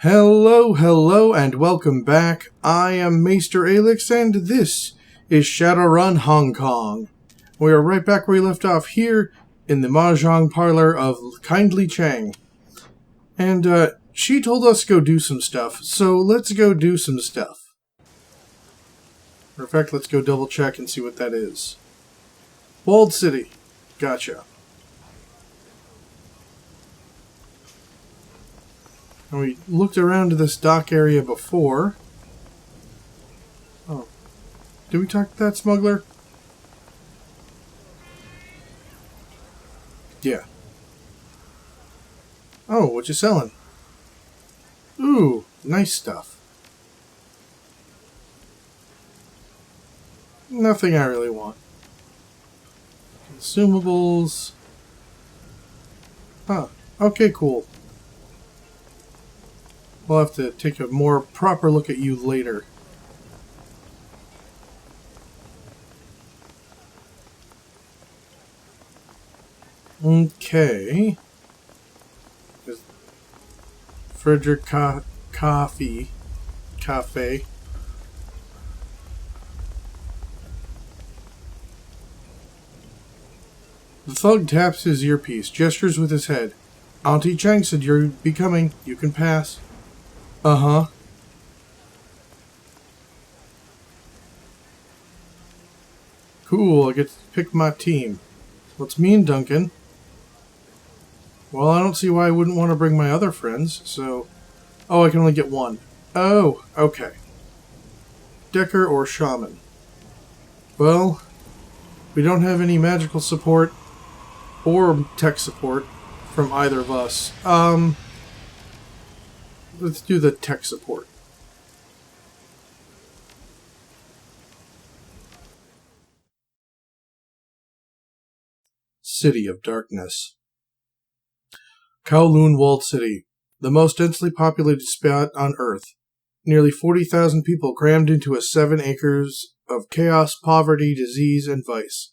Hello, and welcome back. I am Maester Aelix, and this is Shadowrun Hong Kong. We are right back where we left off here in the Mahjong parlor of Kindly Chang. And, she told us to go do some stuff, so let's go do some stuff. In fact, let's go double check and see what that is. Walled City. Gotcha. And we looked around to this dock area before. Oh. Did we talk to that smuggler? Yeah. Oh, what you selling? Ooh, nice stuff. Nothing I really want. Consumables. Huh. Okay, cool. We'll have to take a more proper look at you later. Okay. Frederick Cafe. The thug taps his earpiece, gestures with his head. Auntie Chang said you'll be coming. You can pass. Uh-huh. Cool, I get to pick my team. What's me and Duncan? Well, I don't see why I wouldn't want to bring my other friends, so... Oh, I can only get one. Oh, okay. Decker or Shaman. Well, we don't have any magical support or tech support from either of us. Let's do the tech support. City of Darkness. Kowloon Walled City, the most densely populated spot on Earth. Nearly 40,000 people crammed into 7 acres of chaos, poverty, disease, and vice.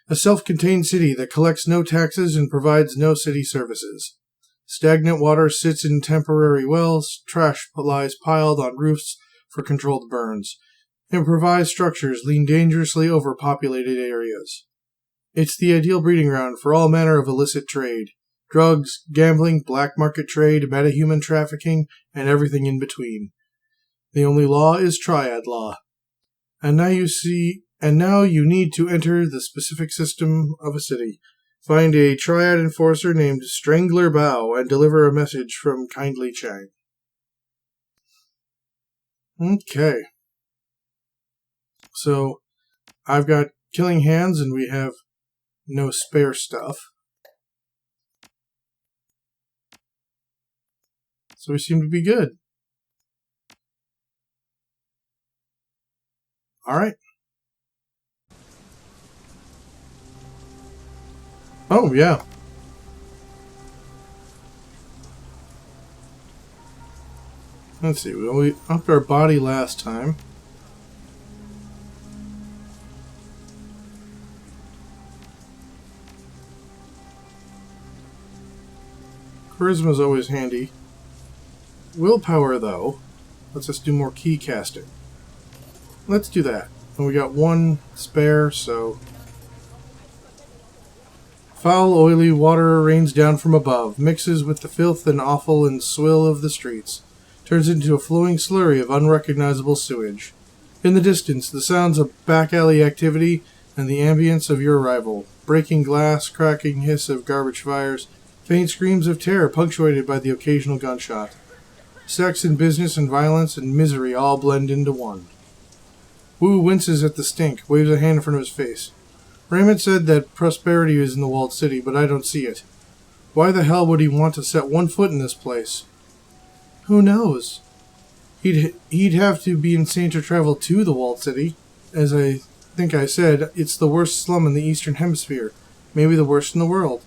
A self-contained city that collects no taxes and provides no city services. Stagnant water sits in temporary wells, trash lies piled on roofs for controlled burns. Improvised structures lean dangerously over populated areas. It's the ideal breeding ground for all manner of illicit trade. Drugs, gambling, black market trade, metahuman trafficking, and everything in between. The only law is triad law. And now you need to enter the specific system of a city. Find a triad enforcer named Strangler Bao and deliver a message from Kindly Chang. Okay. So, I've got killing hands and we have no spare stuff. So we seem to be good. Alright. Oh, yeah. Let's see, we upped our body last time. Charisma's always handy. Willpower, though, lets us do more key casting. Let's do that. And we got 1 spare, so... Foul, oily water rains down from above, mixes with the filth and offal and swill of the streets, turns into a flowing slurry of unrecognizable sewage. In the distance, the sounds of back-alley activity and the ambience of your arrival. Breaking glass, cracking hiss of garbage fires, faint screams of terror punctuated by the occasional gunshot. Sex and business and violence and misery all blend into one. Wu winces at the stink, waves a hand in front of his face. Raymond said that prosperity is in the walled city, but I don't see it. Why the hell would he want to set 1 foot in this place? Who knows? He'd have to be insane to travel to the walled city. As I think I said, it's the worst slum in the Eastern Hemisphere. Maybe the worst in the world.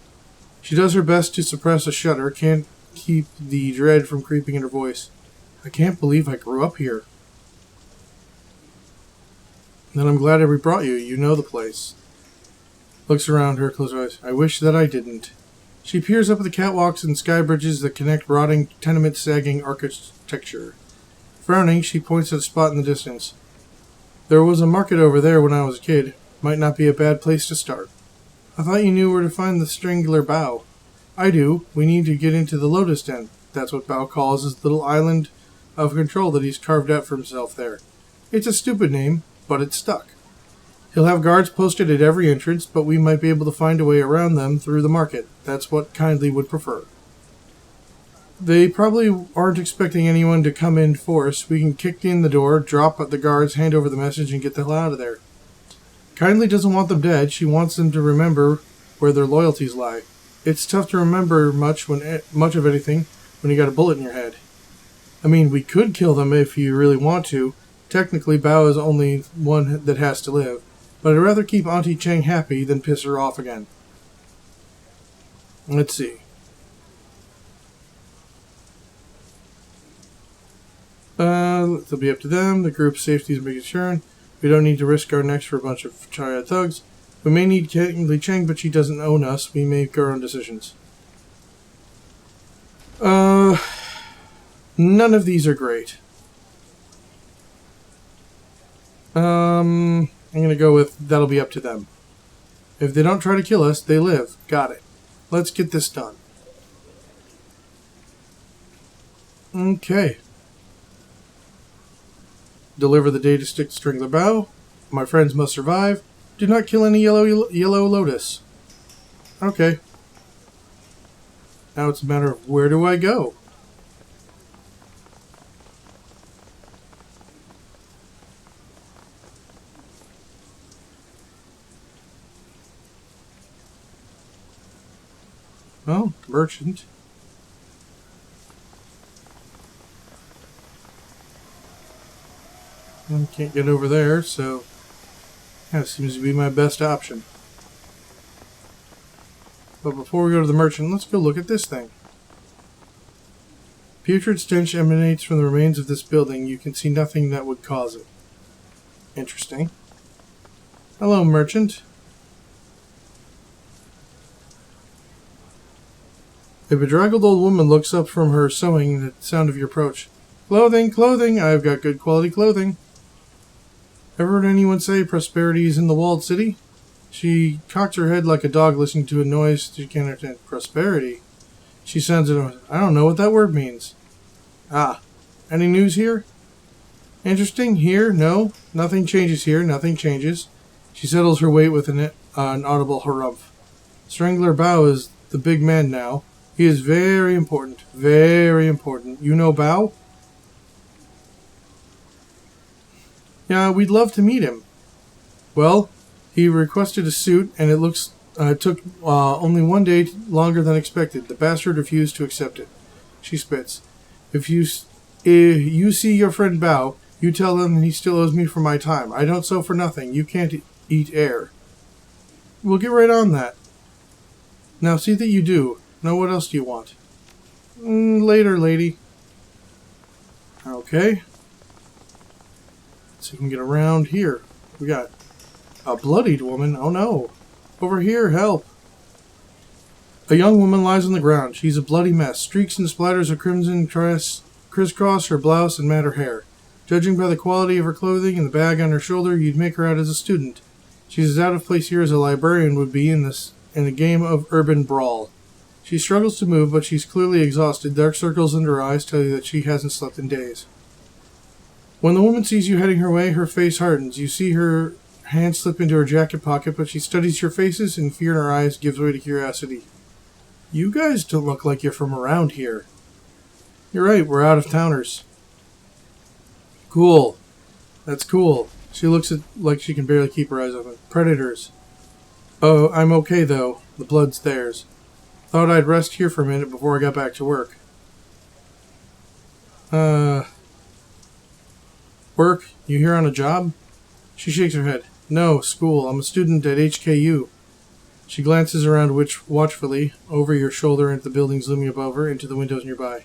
She does her best to suppress a shudder, can't keep the dread from creeping in her voice. I can't believe I grew up here. Then I'm glad I brought you. You know the place. Looks around her, closes her eyes. I wish that I didn't. She peers up at the catwalks and sky bridges that connect rotting tenement sagging architecture. Frowning, she points at a spot in the distance. There was a market over there when I was a kid. Might not be a bad place to start. I thought you knew where to find the strangler Bao. I do. We need to get into the Lotus Den. That's what Bao calls his little island of control that he's carved out for himself there. It's a stupid name, but it's stuck. He'll have guards posted at every entrance, but we might be able to find a way around them through the market. That's what Kindly would prefer. They probably aren't expecting anyone to come in force. We can kick in the door, drop at the guards, hand over the message, and get the hell out of there. Kindly doesn't want them dead. She wants them to remember where their loyalties lie. It's tough to remember much of anything when you got a bullet in your head. I mean, we could kill them if you really want to. Technically, Bao is only one that has to live. But I'd rather keep Auntie Cheng happy than piss her off again. Let's see. It'll be up to them. The group's safety is making sure. We don't need to risk our necks for a bunch of triad thugs. We may need Li Cheng, but she doesn't own us. We make our own decisions. None of these are great. I'm going to go with that'll be up to them. If they don't try to kill us, they live. Got it. Let's get this done. Okay. Deliver the data stick to Strangler Bao. My friends must survive. Do not kill any yellow lotus. Okay. Now it's a matter of where do I go? Oh, merchant. I can't get over there, so that seems to be my best option. But before we go to the merchant, let's go look at this thing. Putrid stench emanates from the remains of this building. You can see nothing that would cause it. Interesting. Hello, merchant. A bedraggled old woman looks up from her sewing at the sound of your approach. Clothing, clothing! I've got good quality clothing. Ever heard anyone say prosperity is in the walled city? She cocks her head like a dog listening to a noise she can't understand. Prosperity? She sounds annoyed. I don't know what that word means. Ah, any news here? Interesting. Here? No. Nothing changes here. Nothing changes. She settles her weight with an audible harumph. Strangler Bao is the big man now. He is very important. Very important. You know Bao? Yeah, we'd love to meet him. Well, he requested a suit, and it took only 1 day longer than expected. The bastard refused to accept it. She spits. If you see your friend Bao, you tell him he still owes me for my time. I don't sew for nothing. You can't eat air. We'll get right on that. Now see that you do. Now what else do you want? Later, lady. Okay. So you can get around here. We got a bloodied woman. Oh no. Over here, help. A young woman lies on the ground. She's a bloody mess. Streaks and splatters of crimson crisscross her blouse and mat her hair. Judging by the quality of her clothing and the bag on her shoulder, you'd make her out as a student. She's as out of place here as a librarian would be in a game of urban brawl. She struggles to move, but she's clearly exhausted. Dark circles under her eyes tell you that she hasn't slept in days. When the woman sees you heading her way, her face hardens. You see her hand slip into her jacket pocket, but she studies your faces, and fear in her eyes gives way to curiosity. You guys don't look like you're from around here. You're right, we're out-of-towners. Cool. That's cool. She looks like she can barely keep her eyes open. Predators. Oh, I'm okay, though. The blood's theirs. Thought I'd rest here for a minute before I got back to work. Work? You here on a job? She shakes her head. No, school. I'm a student at HKU. She glances around watchfully, over your shoulder into the buildings looming above her, into the windows nearby.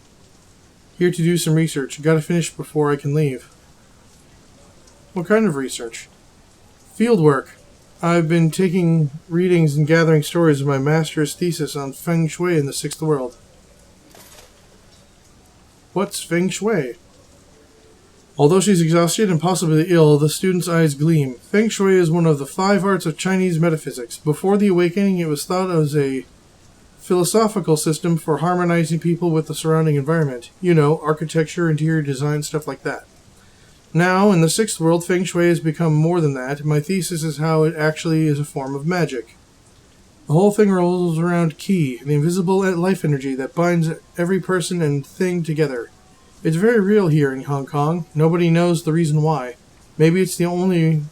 Here to do some research. Gotta finish before I can leave. What kind of research? Field work. I've been taking readings and gathering stories of my master's thesis on Feng Shui in the Sixth World. What's feng shui? Although she's exhausted and possibly ill, the student's eyes gleam. Feng shui is one of the 5 arts of Chinese metaphysics. Before the awakening, it was thought as a philosophical system for harmonizing people with the surrounding environment. You know, architecture, interior design, stuff like that. Now, in the 6th world, feng shui has become more than that. My thesis is how it actually is a form of magic. The whole thing rolls around qi, the invisible life energy that binds every person and thing together. It's very real here in Hong Kong. Nobody knows the reason why. Maybe it's only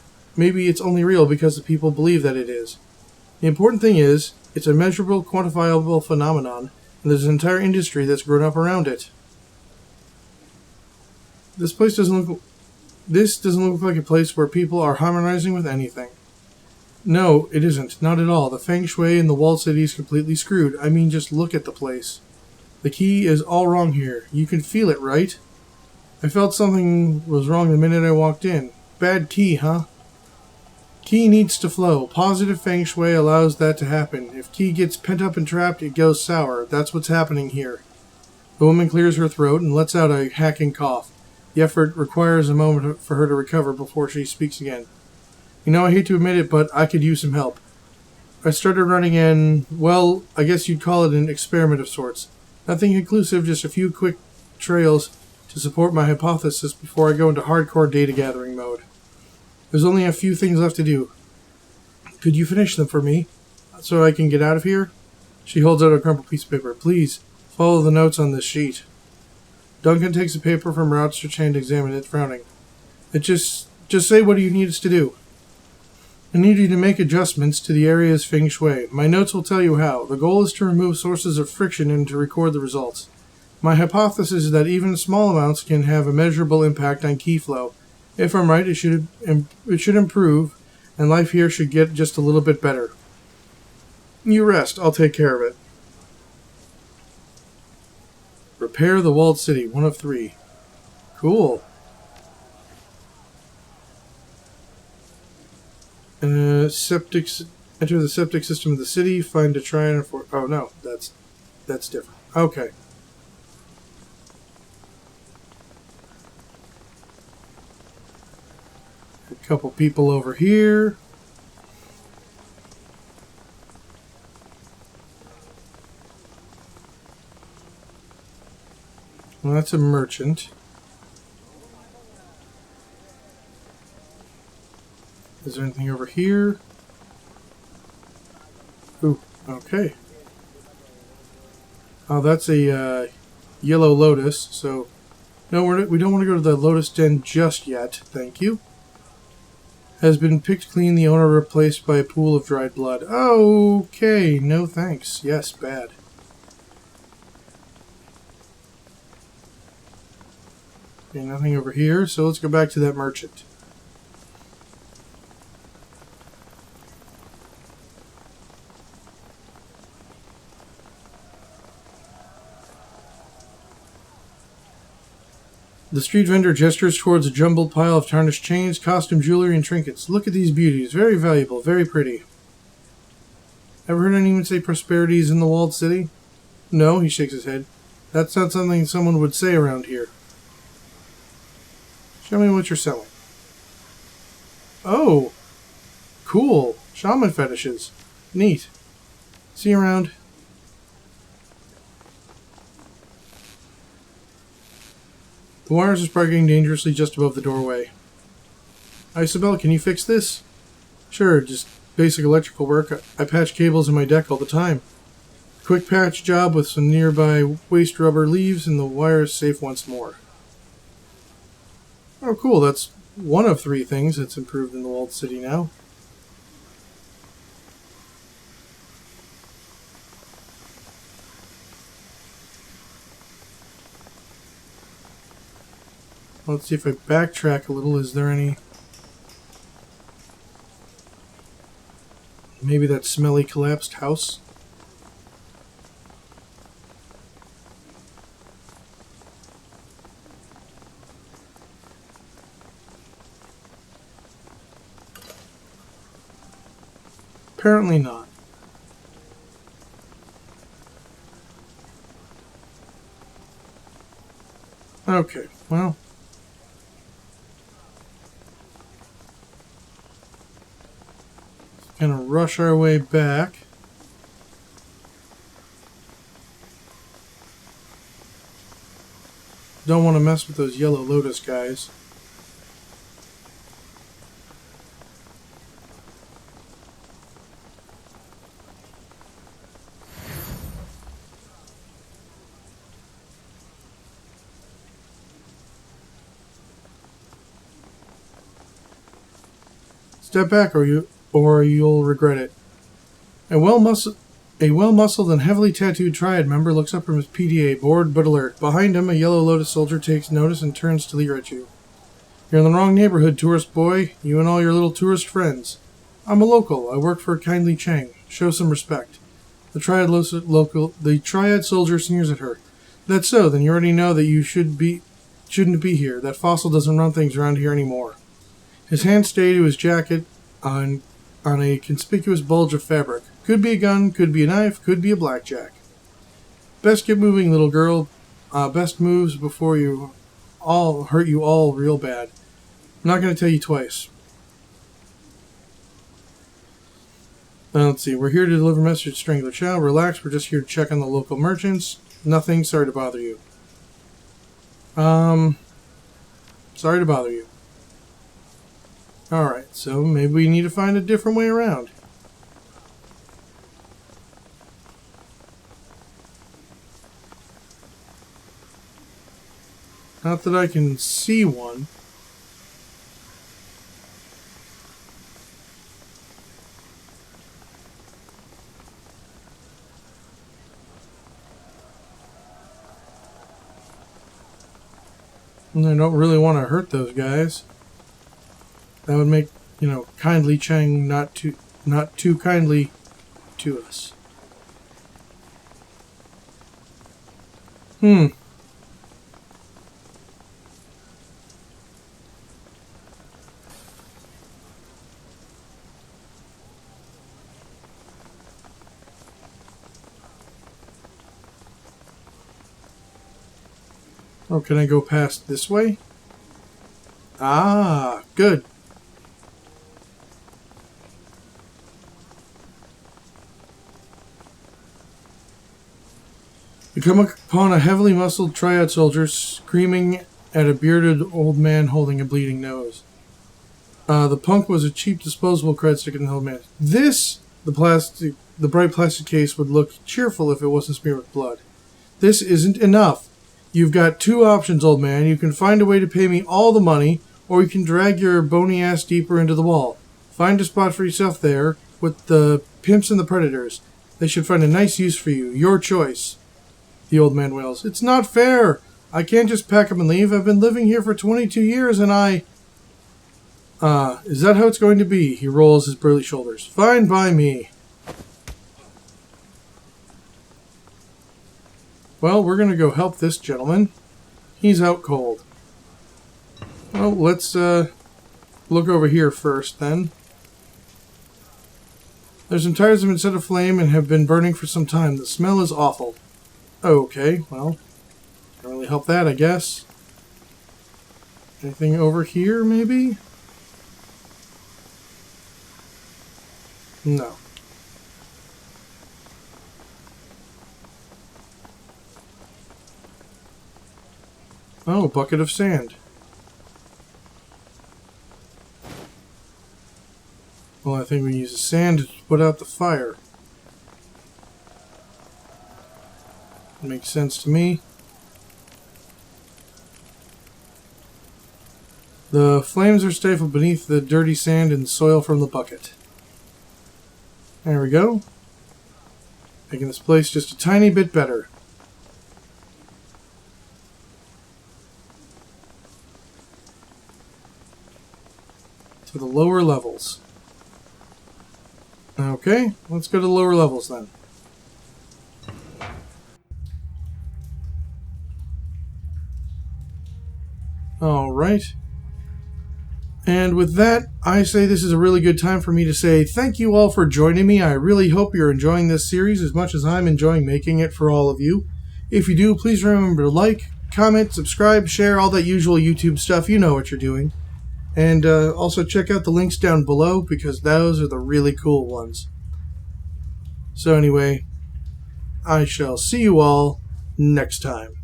real because the people believe that it is. The important thing is, it's a measurable, quantifiable phenomenon, and there's an entire industry that's grown up around it. This doesn't look like a place where people are harmonizing with anything. No, it isn't. Not at all. The feng shui in the walled city is completely screwed. I mean, just look at the place. The key is all wrong here. You can feel it, right? I felt something was wrong the minute I walked in. Bad key, huh? Key needs to flow. Positive feng shui allows that to happen. If key gets pent up and trapped, it goes sour. That's what's happening here. The woman clears her throat and lets out a hacking cough. The effort requires a moment for her to recover before she speaks again. You know, I hate to admit it, but I could use some help. I started running well, I guess you'd call it an experiment of sorts. Nothing conclusive, just a few quick trails to support my hypothesis before I go into hardcore data gathering mode. There's only a few things left to do. Could you finish them for me, so I can get out of here? She holds out a crumpled piece of paper. Please, follow the notes on this sheet. Duncan takes the paper from her outstretched hand and examines it, frowning. Just say what you need us to do. I need you to make adjustments to the area's feng shui. My notes will tell you how. The goal is to remove sources of friction and to record the results. My hypothesis is that even small amounts can have a measurable impact on key flow. If I'm right, it should improve, and life here should get just a little bit better. You rest. I'll take care of it. Repair the walled city. 1 of 3. Cool. Enter the septic system of the city. Find a triad for. Oh no, that's different. Okay. A couple people over here. Well, that's a merchant. Is there anything over here? Ooh, okay. Oh, that's a yellow lotus, so... No, we don't want to go to the lotus den just yet, thank you. Has been picked clean, the owner replaced by a pool of dried blood. Okay, no thanks. Yes, bad. Okay, nothing over here, so let's go back to that merchant. The street vendor gestures towards a jumbled pile of tarnished chains, costume, jewelry, and trinkets. Look at these beauties. Very valuable, very pretty. Ever heard anyone say prosperity is in the walled city? No, he shakes his head. That's not something someone would say around here. Show me what you're selling. Oh, cool. Shaman fetishes. Neat. See you around. The wires are sparking dangerously just above the doorway. Isabel, can you fix this? Sure, just basic electrical work. I patch cables in my deck all the time. Quick patch job with some nearby waste rubber leaves and the wire is safe once more. Oh, cool. That's 1 of 3 things that's improved in the walled city now. Let's see if I backtrack a little. Is there any... Maybe that smelly collapsed house? Apparently not. Okay, well. Gonna rush our way back. Don't want to mess with those yellow lotus guys. Step back or you'll regret it. A well-muscled and heavily tattooed triad member looks up from his PDA, bored but alert. Behind him, a yellow lotus soldier takes notice and turns to leer at you. You're in the wrong neighborhood, tourist boy. You and all your little tourist friends. I'm a local. I work for Kindly Chang. Show some respect. The triad soldier sneers at her. That's so. Then you already know that you shouldn't be here. That fossil doesn't run things around here anymore. His hand stayed to his jacket on a conspicuous bulge of fabric. Could be a gun, could be a knife, could be a blackjack. Best get moving, little girl. Best moves before you all hurt you all real bad. I'm not going to tell you twice. Let's see. We're here to deliver message to Strangler Chow. Relax. We're just here to check on the local merchants. Nothing. Sorry to bother you. Sorry to bother you. Alright, so maybe we need to find a different way around. Not that I can see one. And I don't really want to hurt those guys. That would make, Kindly Chang not too kindly to us. Oh, can I go past this way? Ah, good. You come upon a heavily muscled triad soldier screaming at a bearded old man holding a bleeding nose. The punk was a cheap disposable cred stick in the old man. The bright plastic case would look cheerful if it wasn't smeared with blood. This isn't enough. You've got two options, old man. You can find a way to pay me all the money, or you can drag your bony ass deeper into the wall. Find a spot for yourself there, with the pimps and the predators. They should find a nice use for you. Your choice. The old man wails. It's not fair. I can't just pack up and leave. I've been living here for 22 years and is that how it's going to be? He rolls his burly shoulders. Fine by me. Well, we're going to go help this gentleman. He's out cold. Well, let's look over here first then. There's some tires that have been set aflame and have been burning for some time. The smell is awful. Okay, well, can't really help that, I guess. Anything over here, maybe? No. Oh, a bucket of sand. Well, I think we use the sand to put out the fire. Makes sense to me. The flames are stifled beneath the dirty sand and soil from the bucket. There we go. Making this place just a tiny bit better. To the lower levels. Okay, let's go to the lower levels then. Alright. And with that, I say this is a really good time for me to say thank you all for joining me. I really hope you're enjoying this series as much as I'm enjoying making it for all of you. If you do, please remember to like, comment, subscribe, share, all that usual YouTube stuff. You know what you're doing. And also check out the links down below because those are the really cool ones. So anyway, I shall see you all next time.